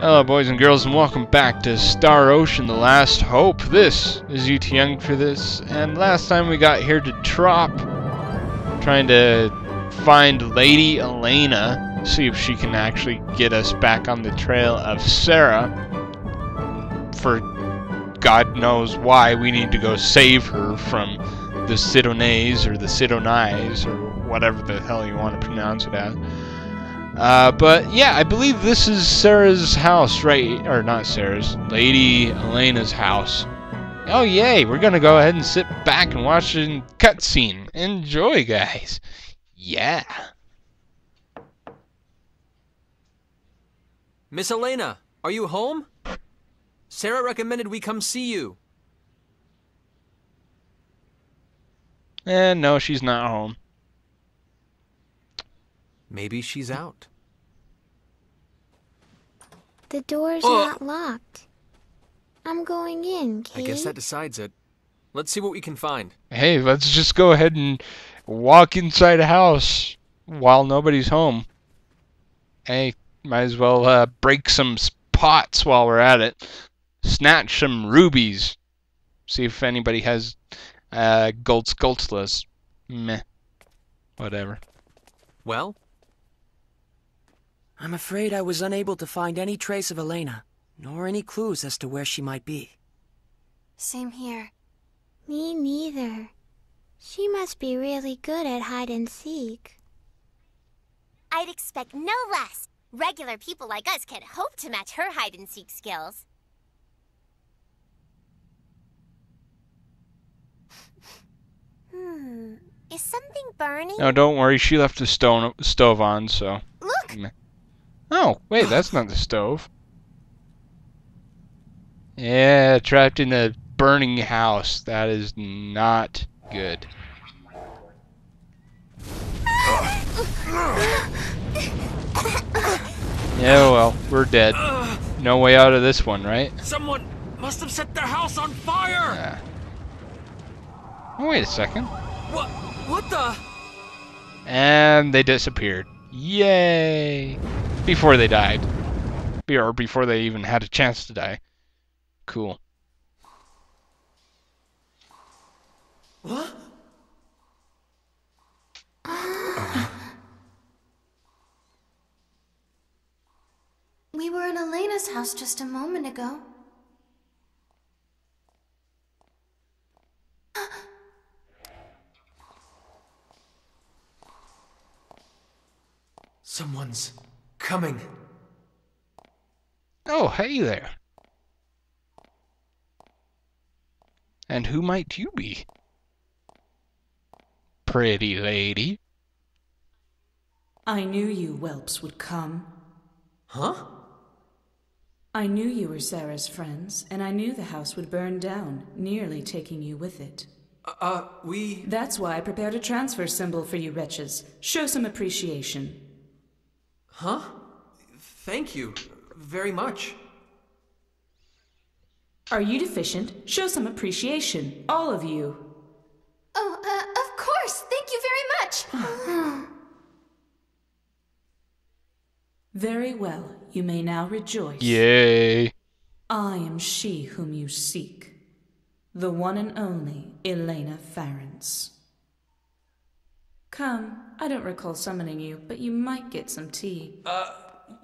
Hello boys and girls, and welcome back to Star Ocean: The Last Hope. This is UT Young for this, and last time we got here to Trop, trying to find Lady Eleyna, see if she can actually get us back on the trail of Sarah. For God knows why, we need to go save her from the Sidonais, or the Sidonais, or whatever the hell you want to pronounce it as. But yeah, I believe this is Sarah's house, right? Or not Sarah's, Lady Eleyna's house. Oh yay, we're gonna go ahead and sit back and watch a cutscene. Enjoy, guys. Yeah. Miss Eleyna, are you home? Sarah recommended we come see you. No, she's not home. Maybe she's out. The door's not locked. I'm going in, Kate. I guess that decides it. Let's see what we can find. Hey, let's just go ahead and walk inside a house while nobody's home. Hey, might as well break some pots while we're at it. Snatch some rubies. See if anybody has gold skulltulas. Meh. Whatever. Well? I'm afraid I was unable to find any trace of Eleyna, nor any clues as to where she might be. Same here. Me neither. She must be really good at hide and seek. I'd expect no less. Regular people like us can't hope to match her hide and seek skills. Is something burning? No, don't worry. She left the stove on, so. Look! Meh. Oh, wait, that's not the stove. Yeah, trapped in a burning house. That is not good. Yeah, well, we're dead. No way out of this one, right? Someone must have set their house on fire! Oh, wait a second. What the? And they disappeared. Yay! Before they died. Or before they even had a chance to die. Cool. What? We were in Eleyna's house just a moment ago. Someone's coming. Oh, hey there. And who might you be? Pretty lady. I knew you whelps would come. Huh? I knew you were Sarah's friends, and I knew the house would burn down, nearly taking you with it. We... That's why I prepared a transfer symbol for you wretches. Show some appreciation. Huh? Thank you. Very much. Are you deficient? Show some appreciation. All of you. Oh, of course. Thank you very much. Very well. You may now rejoice. Yay. I am she whom you seek. The one and only Eleyna Farrance. Come. I don't recall summoning you, but you might get some tea.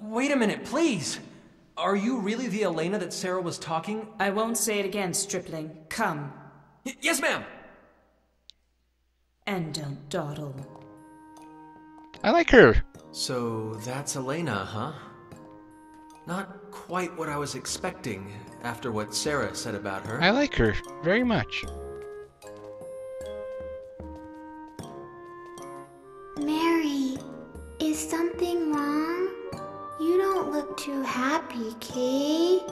Wait a minute, please! Are you really the Eleyna that Sarah was talking? I won't say it again, stripling. Come. Yes, ma'am! And don't dawdle. I like her. So, that's Eleyna, huh? Not quite what I was expecting after what Sarah said about her. I like her very much. Mary, is something wrong? You don't look too happy, Kate.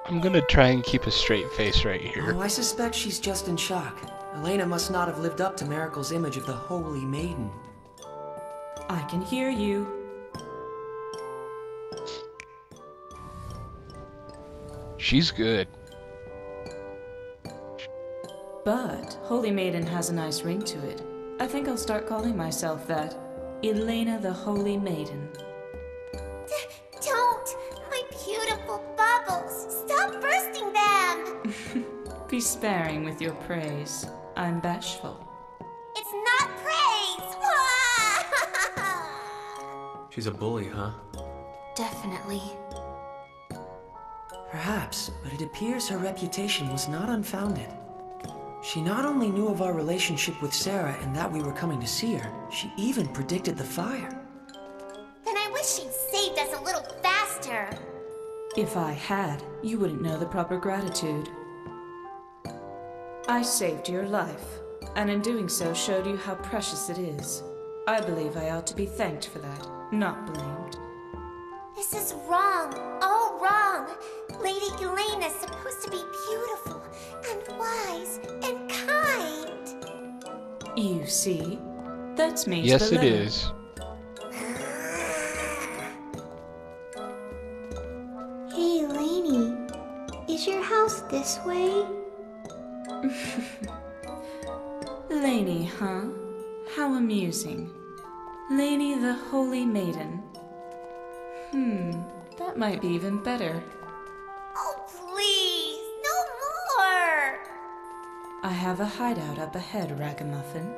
I'm gonna try and keep a straight face right here. Oh, I suspect she's just in shock. Eleyna must not have lived up to Miracle's image of the Holy Maiden. I can hear you. She's good. But Holy Maiden has a nice ring to it. I think I'll start calling myself that. Eleyna the Holy Maiden. Don't! My beautiful sparing with your praise. I'm bashful. It's not praise! She's a bully, huh? Definitely. Perhaps, but it appears her reputation was not unfounded. She not only knew of our relationship with Sarah and that we were coming to see her, she even predicted the fire. Then I wish she'd saved us a little faster. If I had, you wouldn't know the proper gratitude. I saved your life, and in doing so showed you how precious it is. I believe I ought to be thanked for that, not blamed. This is wrong. All wrong. Lady Eleyna's supposed to be beautiful and wise and kind. You see? That's me. Yes, it is. Hey, Eleyna, is your house this way? Eleyna, huh? How amusing. Eleyna the Holy Maiden. That might be even better. Oh, please. No more. I have a hideout up ahead, Ragamuffin.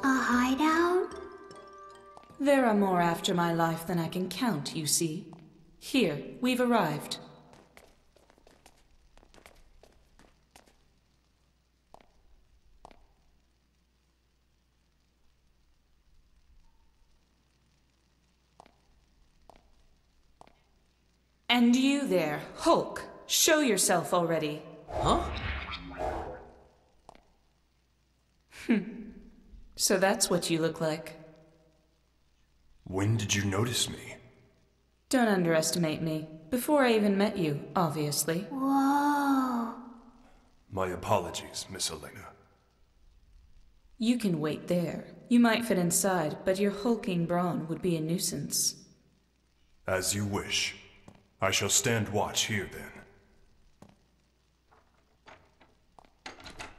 A hideout? There are more after my life than I can count, you see. Here, we've arrived. And you there, Hulk, show yourself already. Huh? So that's what you look like. When did you notice me? Don't underestimate me. Before I even met you, obviously. Whoa. My apologies, Miss Eleyna. You can wait there. You might fit inside, but your hulking brawn would be a nuisance. As you wish. I shall stand watch here then.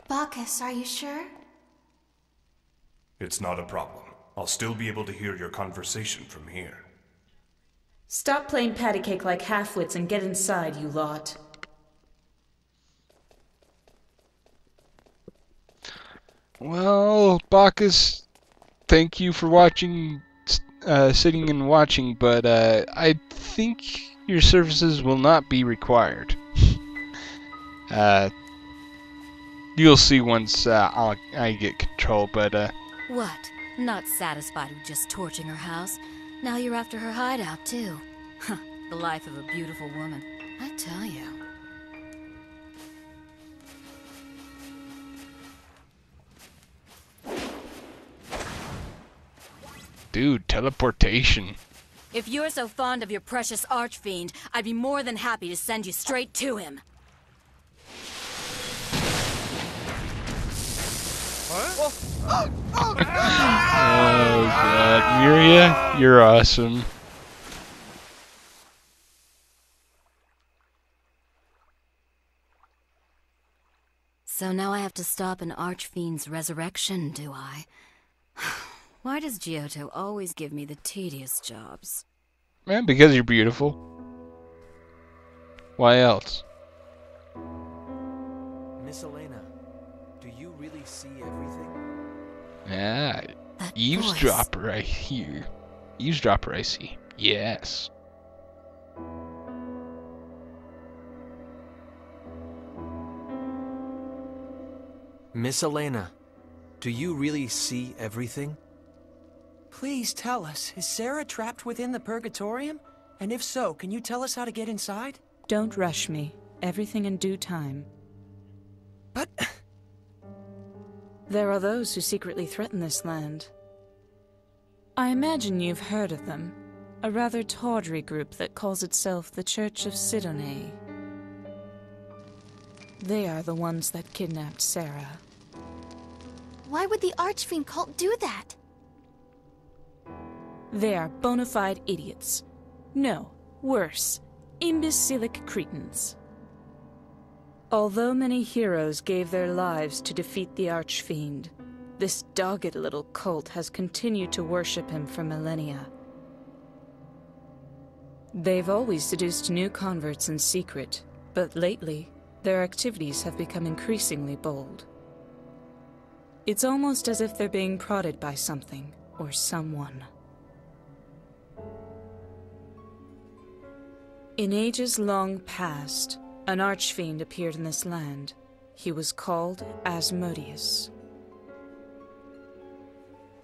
Bacchus, are you sure? It's not a problem. I'll still be able to hear your conversation from here. Stop playing patty cake like half-wits and get inside, you lot. Well, Bacchus, thank you for watching, sitting and watching, but I think your services will not be required. You'll see once I get control, but What? Not satisfied with just torching her house? Now you're after her hideout, too. Huh, the life of a beautiful woman. I tell you. dude, teleportation. If you're so fond of your precious archfiend, I'd be more than happy to send you straight to him. Oh god, Miria, you're awesome. So now I have to stop an archfiend's resurrection, do I? Why does Giotto always give me the tedious jobs? Man, because you're beautiful. Why else? Miss Eleyna, do you really see everything? Ah, That eavesdropper I hear. Eavesdropper I see. Yes. Miss Eleyna, do you really see everything? Please tell us, is Sarah trapped within the Purgatorium? And if so, can you tell us how to get inside? Don't rush me. Everything in due time. But... There are those who secretly threaten this land. I imagine you've heard of them. A rather tawdry group that calls itself the Church of Sidone. They are the ones that kidnapped Sarah. Why would the Archfiend cult do that? They are bona fide idiots. No, worse, imbecilic cretins. Although many heroes gave their lives to defeat the Archfiend, this dogged little cult has continued to worship him for millennia. They've always seduced new converts in secret, but lately, their activities have become increasingly bold. It's almost as if they're being prodded by something or someone. In ages long past, an archfiend appeared in this land. He was called Asmodeus.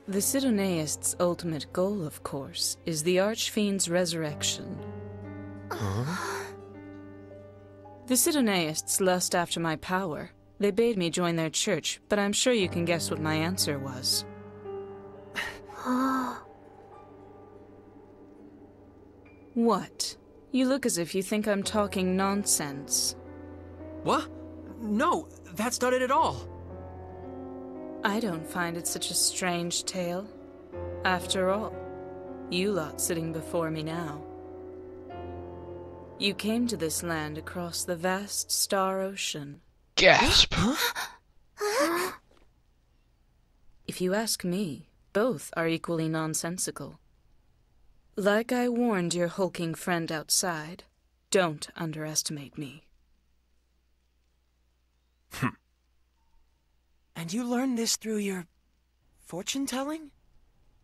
The Sidonaists' ultimate goal, of course, is the archfiend's resurrection. The Sidonaists lust after my power. They bade me join their church, but I'm sure you can guess what my answer was. What? You look as if you think I'm talking nonsense. What? No, that's not it at all. I don't find it such a strange tale. After all, you lot sitting before me now. You came to this land across the vast star ocean. Gasp! If you ask me, both are equally nonsensical. Like I warned your hulking friend outside, don't underestimate me. And you learned this through your fortune-telling?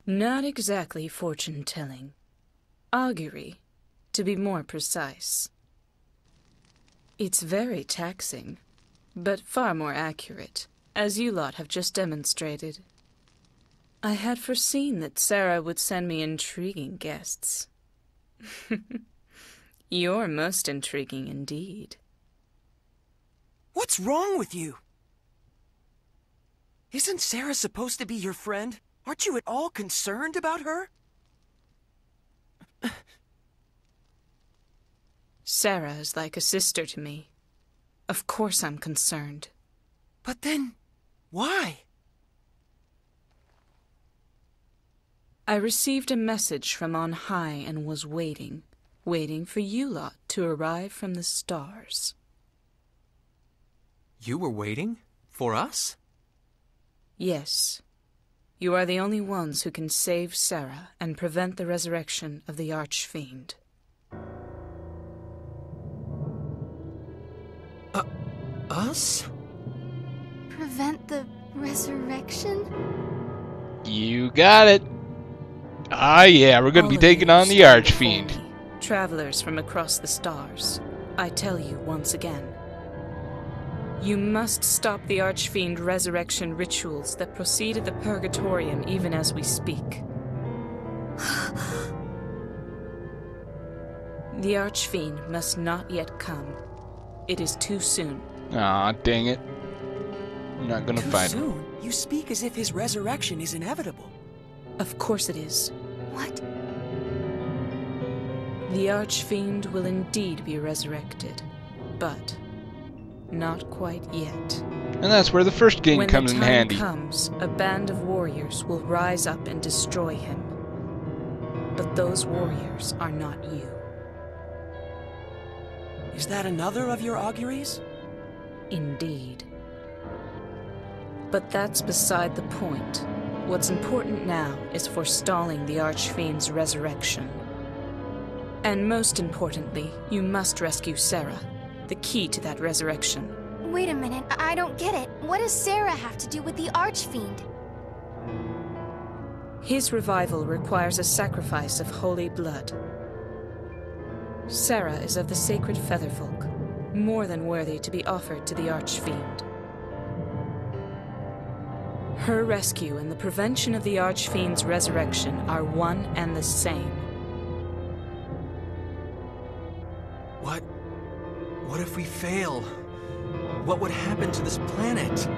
Not exactly fortune-telling. Augury, to be more precise. It's very taxing, but far more accurate, as you lot have just demonstrated. I had foreseen that Sarah would send me intriguing guests. You're most intriguing indeed. What's wrong with you? Isn't Sarah supposed to be your friend? Aren't you at all concerned about her? Sarah is like a sister to me. Of course I'm concerned. But then, why? I received a message from on high and was waiting for you lot to arrive from the stars. You were waiting? For us? Yes. You are the only ones who can save Sarah and prevent the resurrection of the Archfiend. Us? Prevent the resurrection? You got it. Ah, yeah, we're gonna All be of taking you on the stand before Archfiend. me, travelers from across the stars. I tell you once again. You must stop the Archfiend resurrection rituals that proceed at the Purgatorium even as we speak. The Archfiend must not yet come. It is too soon. Aw, dang it. I'm not gonna Too fight him. soon? You speak as if his resurrection is inevitable. Of course it is. What? The Archfiend will indeed be resurrected, but not quite yet. And that's where the first game When comes the in time handy. comes, a band of warriors will rise up and destroy him. But those warriors are not you. Is that another of your auguries? Indeed. But that's beside the point. What's important now is forestalling the Archfiend's resurrection. And most importantly, you must rescue Sarah, the key to that resurrection. Wait a minute, I don't get it. What does Sarah have to do with the Archfiend? His revival requires a sacrifice of holy blood. Sarah is of the sacred Featherfolk, more than worthy to be offered to the Archfiend. Her rescue and the prevention of the Archfiend's resurrection are one and the same. What if we fail? What would happen to this planet?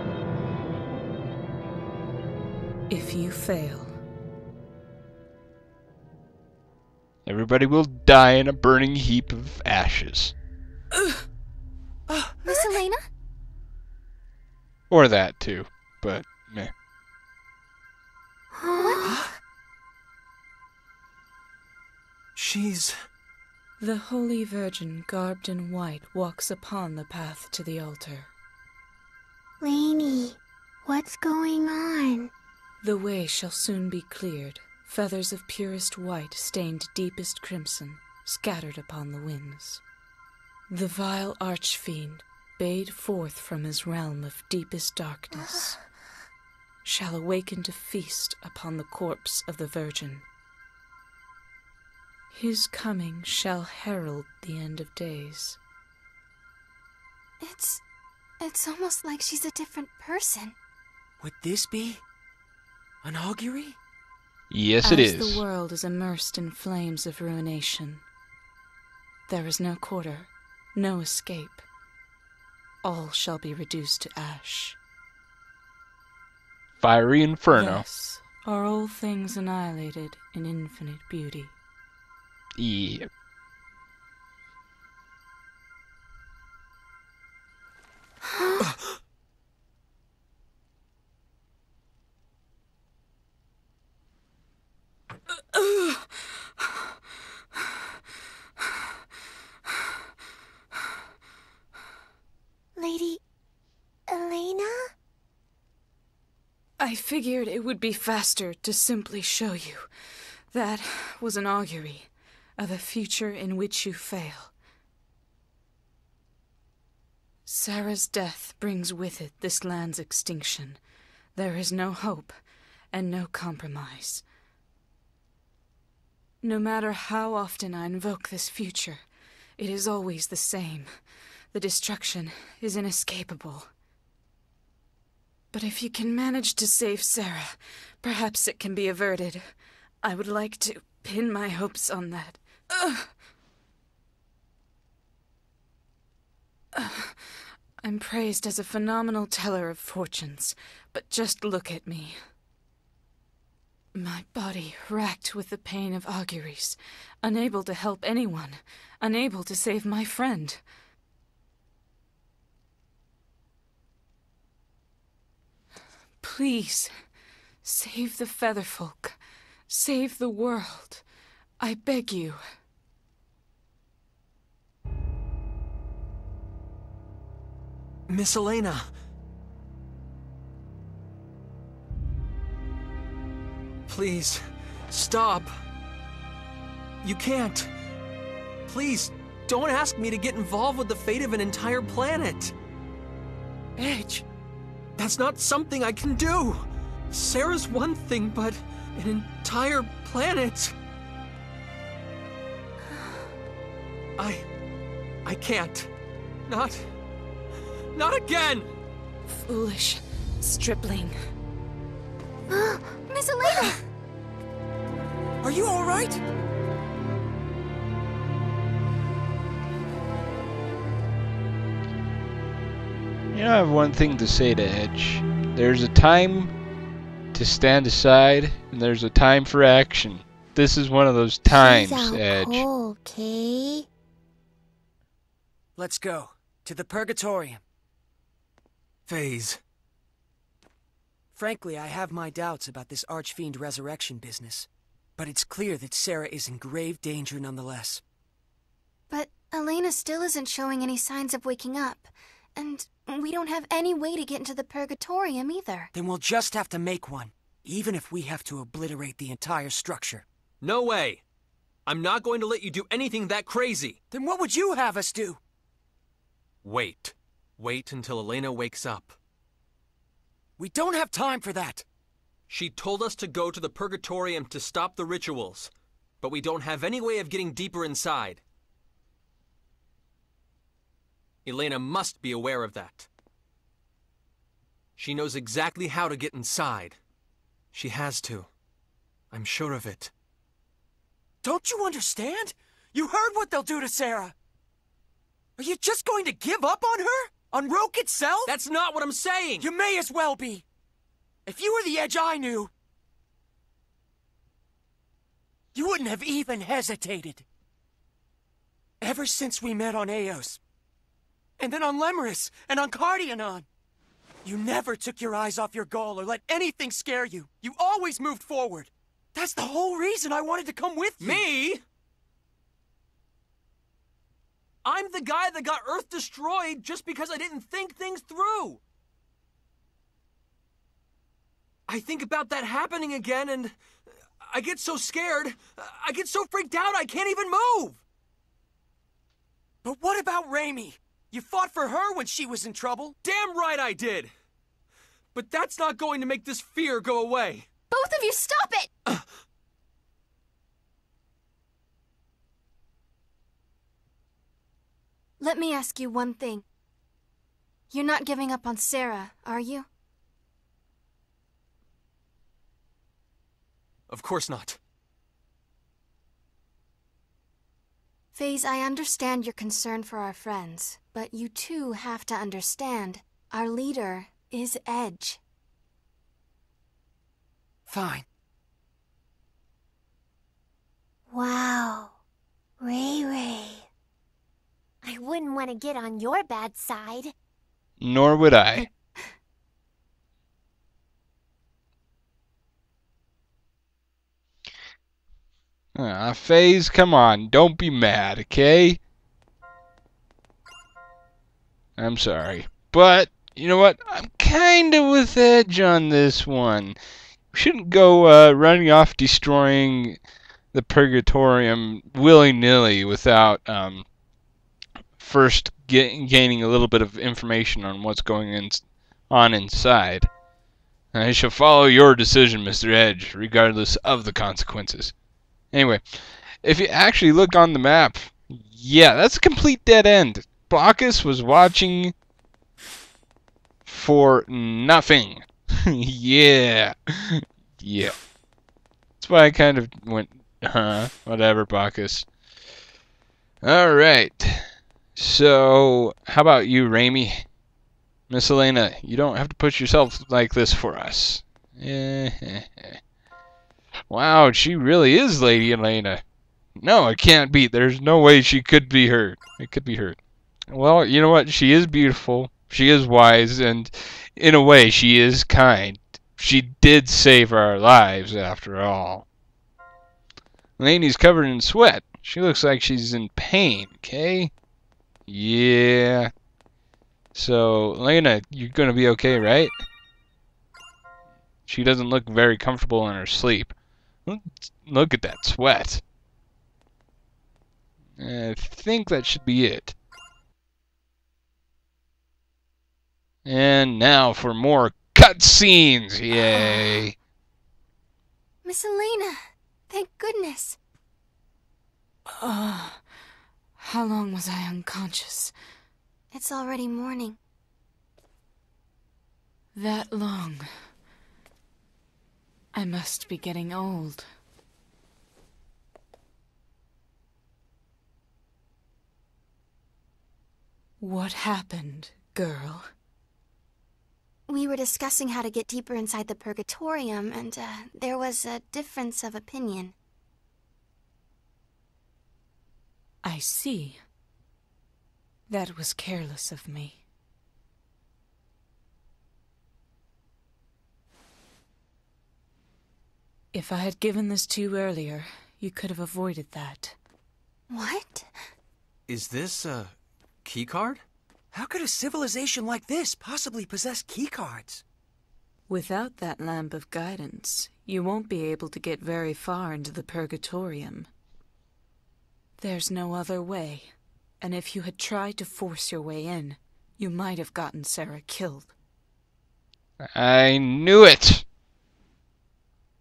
If you fail, Everybody will die in a burning heap of ashes. Miss Eleyna? Or that too, but meh. She's... the Holy Virgin garbed in white walks upon the path to the altar. Lainey, what's going on? The way shall soon be cleared, feathers of purest white stained deepest crimson, scattered upon the winds. The vile Archfiend, bayed forth from his realm of deepest darkness, shall awaken to feast upon the corpse of the Virgin. His coming shall herald the end of days. It's almost like she's a different person. Would this be an augury? Yes, it As is. the world is immersed in flames of ruination, there is no quarter, no escape. All shall be reduced to ash. Fiery Inferno. Thus are all things annihilated in infinite beauty. Yeah. Lady Eleyna? I figured it would be faster to simply show you. That was an augury of a future in which you fail. Sarah's death brings with it this land's extinction. There is no hope and no compromise. No matter how often I invoke this future, it is always the same. The destruction is inescapable. But if you can manage to save Sarah, perhaps it can be averted. I would like to pin my hopes on that. I'm praised as a phenomenal teller of fortunes, but just look at me. My body racked with the pain of auguries, unable to help anyone, unable to save my friend. Please, save the Featherfolk. Save the world. I beg you. Miss Eleyna. Please, stop. You can't. Please, don't ask me to get involved with the fate of an entire planet. Edge! That's not something I can do. Sarah's one thing, but an entire planet. I can't. Not again! Foolish stripling. Miss Eleyna! Are you alright? You know, I have one thing to say to Edge. There's a time to stand aside, and there's a time for action. This is one of those times, She's out Edge. cold, Kay. Let's go. To the Purgatorium. Phase. Frankly, I have my doubts about this Archfiend resurrection business. But it's clear that Sarah is in grave danger nonetheless. But Eleyna still isn't showing any signs of waking up. And we don't have any way to get into the Purgatorium either. Then we'll just have to make one. Even if we have to obliterate the entire structure. No way. I'm not going to let you do anything that crazy. Then what would you have us do? Wait. Wait until Eleyna wakes up. We don't have time for that. She told us to go to the Purgatorium to stop the rituals, but we don't have any way of getting deeper inside. Eleyna must be aware of that. She knows exactly how to get inside. She has to. I'm sure of it. Don't you understand? You heard what they'll do to Sarah. Are you just going to give up on her? On Roke itself? That's not what I'm saying! You may as well be. If you were the Edge I knew, you wouldn't have even hesitated. Ever since we met on Eos, and then on Lemurus, and on Cardionon, you never took your eyes off your goal or let anything scare you. You always moved forward. That's the whole reason I wanted to come with you. Me? I'm the guy that got Earth destroyed just because I didn't think things through. I think about that happening again and I get so scared. I get so freaked out I can't even move. But what about Raimi? You fought for her when she was in trouble. Damn right I did! But that's not going to make this fear go away. Both of you, stop it! Let me ask you one thing. You're not giving up on Sarah, are you? Of course not. FaZe, I understand your concern for our friends, but you too have to understand our leader is Edge. Fine. Wow. Ray Ray. I wouldn't want to get on your bad side. Nor would I. FaZe, come on. Don't be mad, okay? I'm sorry. But, you know what? I'm kind of with Edge on this one. We shouldn't go running off destroying the Purgatorium willy-nilly without first gaining a little bit of information on what's going on inside. I shall follow your decision, Mr. Edge, regardless of the consequences. Anyway, if you actually look on the map, yeah, that's a complete dead end. Bacchus was watching for nothing. Yeah. Yeah. That's why I kind of went, whatever, Bacchus. Alright. So, how about you, Raimi? Miss Eleyna, you don't have to push yourself like this for us. Wow, she really is Lady Eleyna. No, it can't be. There's no way she could be her. It could be her. Well, you know what? She is beautiful. She is wise, and in a way, she is kind. She did save our lives, after all. Lainey's covered in sweat. She looks like she's in pain, okay? Yeah. So, Eleyna, you're gonna be okay, right? She doesn't look very comfortable in her sleep. Look at that sweat. I think that should be it. And now for more cutscenes! Yay! Miss Eleyna, thank goodness. How long was I unconscious? It's already morning. That long. I must be getting old. What happened, girl? We were discussing how to get deeper inside the Purgatorium, and there was a difference of opinion. I see. That was careless of me. If I had given this to you earlier, you could have avoided that. What? Is this a keycard? How could a civilization like this possibly possess keycards? Without that lamp of guidance, you won't be able to get very far into the Purgatorium. There's no other way, and if you had tried to force your way in, you might have gotten Sarah killed. I knew it!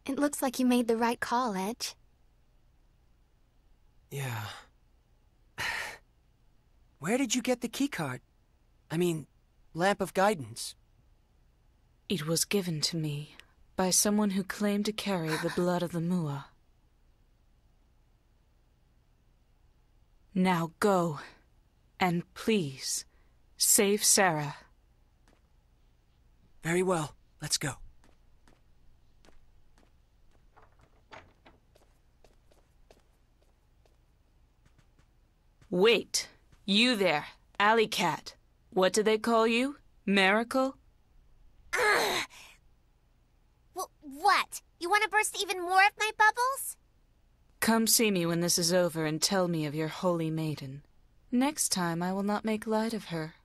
It looks like you made the right call, Edge. Yeah. Where did you get the keycard? I mean, lamp of guidance. It was given to me by someone who claimed to carry the blood of the Mua. Now go, and please, save Sarah. Very well, let's go. Wait, you there, Alley Cat. What do they call you? Miracle? What? You want to burst even more of my bubbles? Come see me when this is over and tell me of your holy maiden. Next time I will not make light of her.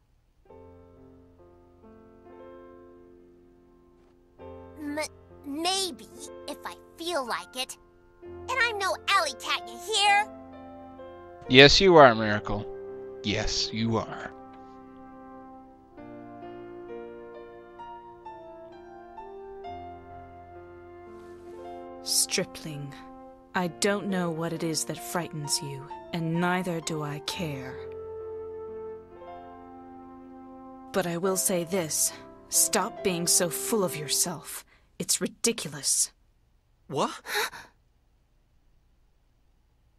Maybe, if I feel like it. And I'm no alley cat, you hear? Yes, you are, Miracle. Yes, you are. stripling. I don't know what it is that frightens you, and neither do I care. But I will say this. Stop being so full of yourself. It's ridiculous. What?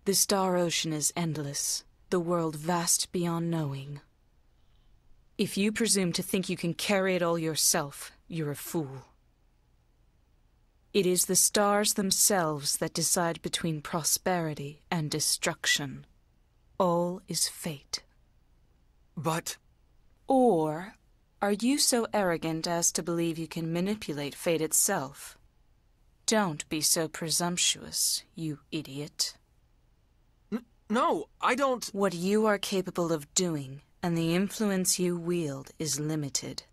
The Star Ocean is endless, the world vast beyond knowing. If you presume to think you can carry it all yourself, you're a fool. It is the stars themselves that decide between prosperity and destruction. All is fate. But... Or are you so arrogant as to believe you can manipulate fate itself? Don't be so presumptuous, you idiot. No, I don't... What you are capable of doing and the influence you wield is limited.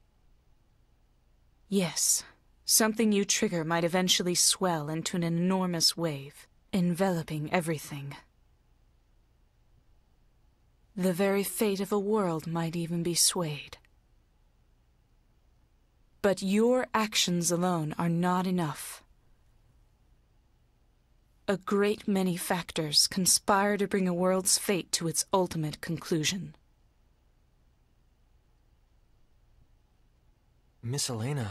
Yes, something you trigger might eventually swell into an enormous wave, enveloping everything. The very fate of a world might even be swayed. But your actions alone are not enough. A great many factors conspire to bring a world's fate to its ultimate conclusion. Miss Eleyna...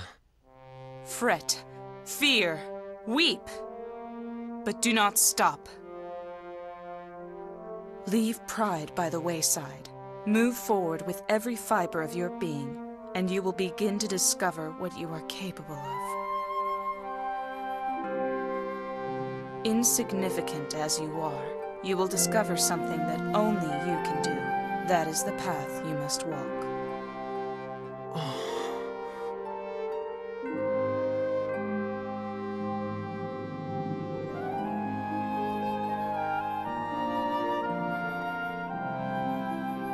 Fret, fear, weep, but do not stop. Leave pride by the wayside. Move forward with every fiber of your being, and you will begin to discover what you are capable of. Insignificant as you are, you will discover something that only you can do. That is the path you must walk.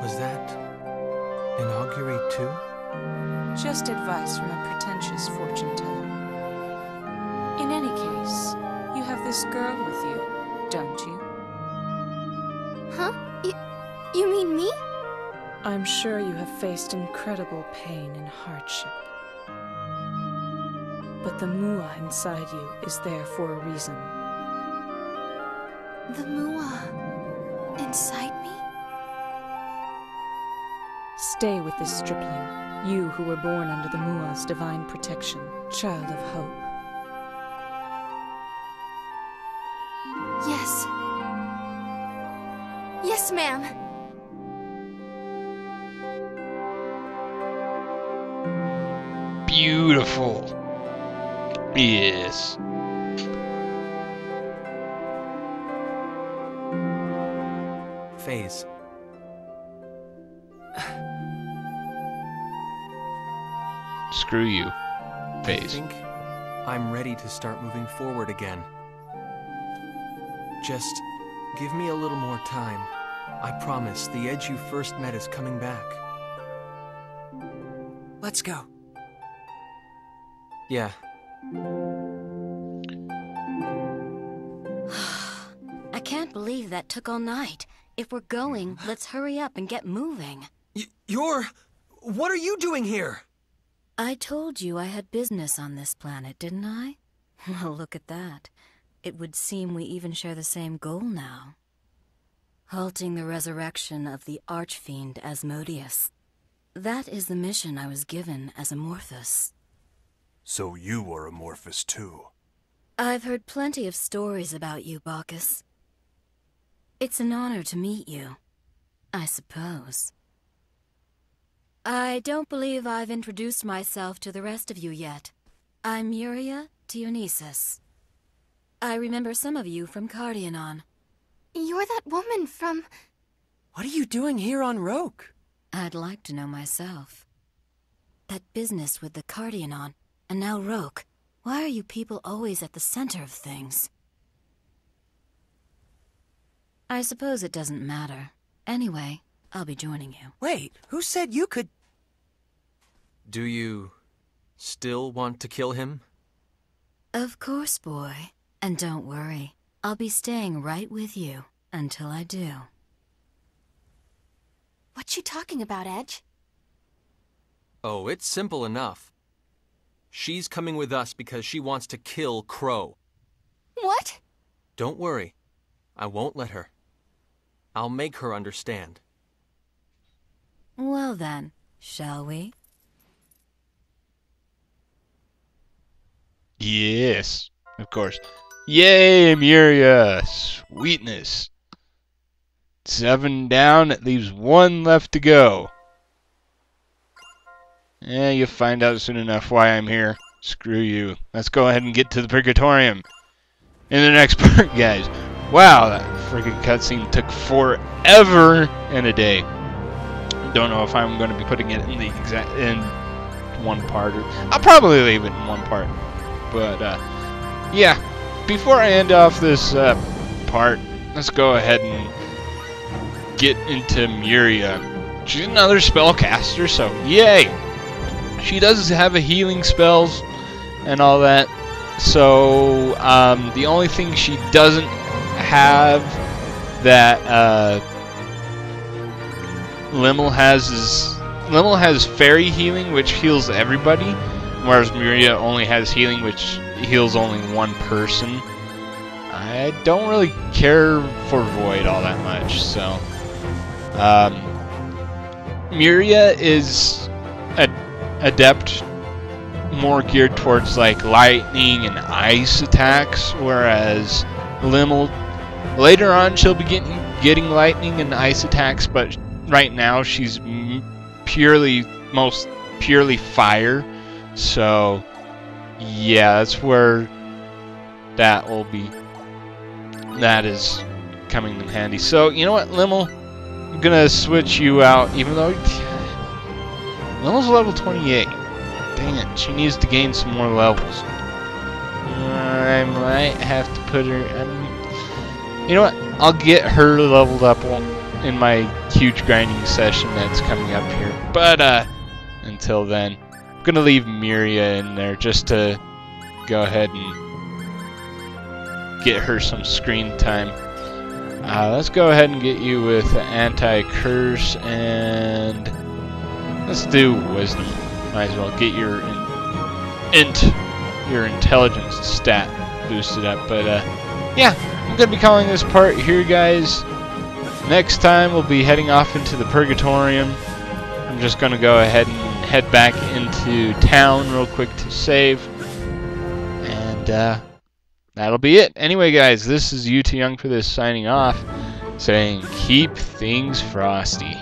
Was that an augury too? Just advice from a pretentious fortune teller. In any case, you have this girl with you, don't you? Huh? You mean me? I'm sure you have faced incredible pain and hardship. But the Mua inside you is there for a reason. The Mua inside me? Stay with this stripling, you who were born under the Mua's divine protection, child of hope. Yes. Yes, ma'am. Beautiful. Yes. Phase. Screw you. I Phase. think I'm ready to start moving forward again. Just give me a little more time. I promise the Edge you first met is coming back. Let's go. Yeah. I can't believe that took all night. If we're going, let's hurry up and get moving. What are you doing here? I told you I had business on this planet, didn't I? Well, look at that. It would seem we even share the same goal now. Halting the resurrection of the Archfiend Asmodeus. That is the mission I was given as Amorphous. So you are Amorphous too. I've heard plenty of stories about you, Bacchus. It's an honor to meet you, I suppose. I don't believe I've introduced myself to the rest of you yet. I'm Yuria Dionysus. I remember some of you from Cardionon. You're that woman from... What are you doing here on Roke? I'd like to know myself. That business with the Cardionon, and now Roke. Why are you people always at the center of things? I suppose it doesn't matter. Anyway, I'll be joining you. Wait, who said you could... Do you still want to kill him? Of course, boy. And don't worry, I'll be staying right with you until I do. What you talking about, Edge? Oh, it's simple enough. She's coming with us because she wants to kill Crow. What? Don't worry. I won't let her. I'll make her understand. Well then, shall we? Yes, of course. Yay, Miria! Sweetness. 7 down, it leaves 1 left to go. Yeah, you'll find out soon enough why I'm here. Screw you. Let's go ahead and get to the Purgatorium in the next part, guys. Wow, that freaking cutscene took forever and a day. Don't know if I'm going to be putting it in the in one part, or I'll probably leave it in one part. But yeah, before I end off this part, let's go ahead and get into Miria. She's another spellcaster, so yay! She does have a healing spells and all that. So the only thing she doesn't have that Limel has fairy healing, which heals everybody, whereas Miria only has healing, which heals only one person. I don't really care for Void all that much, so Miria is adept, more geared towards like lightning and ice attacks, whereas Limel later on she'll be getting lightning and ice attacks, but right now she's most purely fire. So yeah, that's where that is coming in handy. So you know what, Limel, I'm gonna switch you out, even though Limel's level 28. Dang it, she needs to gain some more levels. I might have to put her. You know what? I'll get her leveled up in my huge grinding session that's coming up here. But until then, I'm gonna leave Miria in there just to go ahead and get her some screen time. Let's go ahead and get you with anti-curse, and let's do wisdom. Might as well get your intelligence stat boosted up. But yeah, I'm gonna be calling this part here, guys. Next time we'll be heading off into the Purgatorium. I'm just gonna go ahead and head back into town real quick to save, and that'll be it. Anyway, guys, this is You Too Young for This signing off, saying keep things frosty.